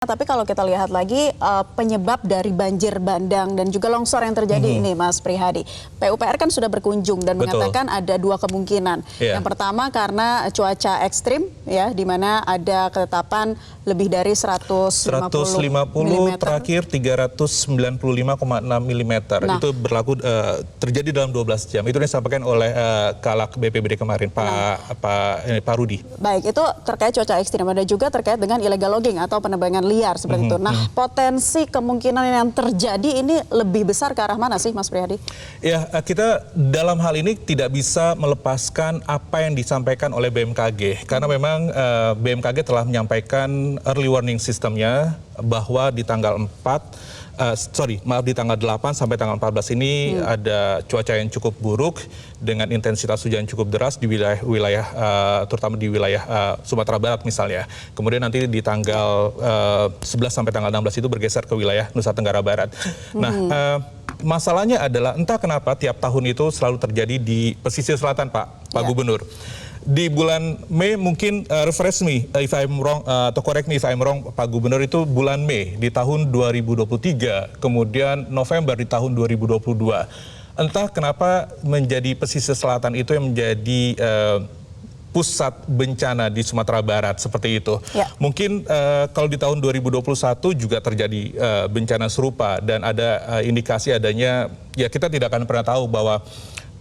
Tapi kalau kita lihat lagi penyebab dari banjir bandang dan juga longsor yang terjadi ini, Mas Prihadi, PUPR kan sudah berkunjung dan mengatakan ada dua kemungkinan. Yang pertama karena cuaca ekstrim, ya, di mana ada ketetapan lebih dari 150 mm. Terakhir 395,6 mm. Itu berlaku terjadi dalam 12 jam. Itu yang disampaikan oleh Kalak BPBD kemarin, Pak Rudi. Baik, itu terkait cuaca ekstrim. Ada juga terkait dengan illegal logging atau penebangan liar seperti itu. Nah, potensi kemungkinan yang terjadi ini lebih besar ke arah mana sih, Mas Prihadi? Ya, kita dalam hal ini tidak bisa melepaskan apa yang disampaikan oleh BMKG. Karena memang BMKG telah menyampaikan early warning sistemnya bahwa di tanggal 8 sampai tanggal 14 ini ada cuaca yang cukup buruk dengan intensitas hujan cukup deras di wilayah terutama di wilayah Sumatera Barat misalnya. Kemudian nanti di tanggal 11 sampai tanggal 16 itu bergeser ke wilayah Nusa Tenggara Barat. Nah, masalahnya adalah entah kenapa tiap tahun itu selalu terjadi di pesisir selatan, Pak Gubernur. Di bulan Mei mungkin refresh me if I'm wrong atau correct me if I'm wrong, Pak Gubernur, itu bulan Mei di tahun 2023, kemudian November di tahun 2022. Entah kenapa menjadi pesisir selatan itu yang menjadi pusat bencana di Sumatera Barat seperti itu. Mungkin kalau di tahun 2021 juga terjadi bencana serupa dan ada indikasi adanya, ya kita tidak akan pernah tahu bahwa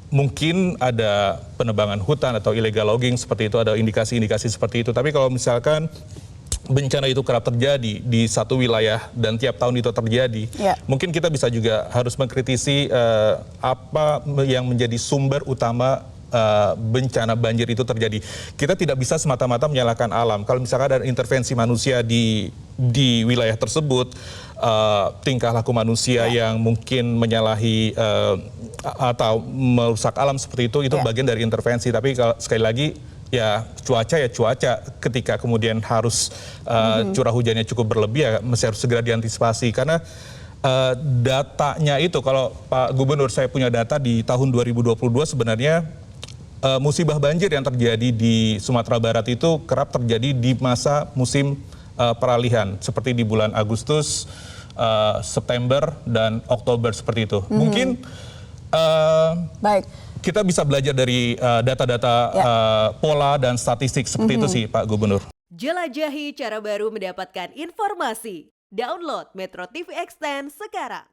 mungkin ada penebangan hutan atau illegal logging seperti itu, ada indikasi-indikasi seperti itu. Tapi kalau misalkan bencana itu kerap terjadi di satu wilayah dan tiap tahun itu terjadi, mungkin kita bisa juga harus mengkritisi apa yang menjadi sumber utama bencana banjir itu terjadi. Kita tidak bisa semata-mata menyalahkan alam. Kalau misalkan ada intervensi manusia di wilayah tersebut, tingkah laku manusia yang mungkin menyalahi atau merusak alam seperti itu bagian dari intervensi. Tapi kalau, sekali lagi, ya cuaca ketika kemudian harus curah hujannya cukup berlebih, ya mesti harus segera diantisipasi. Karena datanya itu, kalau Pak Gubernur, saya punya data di tahun 2022 sebenarnya musibah banjir yang terjadi di Sumatera Barat itu kerap terjadi di masa musim peralihan, seperti di bulan Agustus, September, dan Oktober seperti itu. Mungkin kita bisa belajar dari data-data pola dan statistik seperti itu sih, Pak Gubernur. Jelajahi cara baru mendapatkan informasi. Download Metro TV Extend sekarang.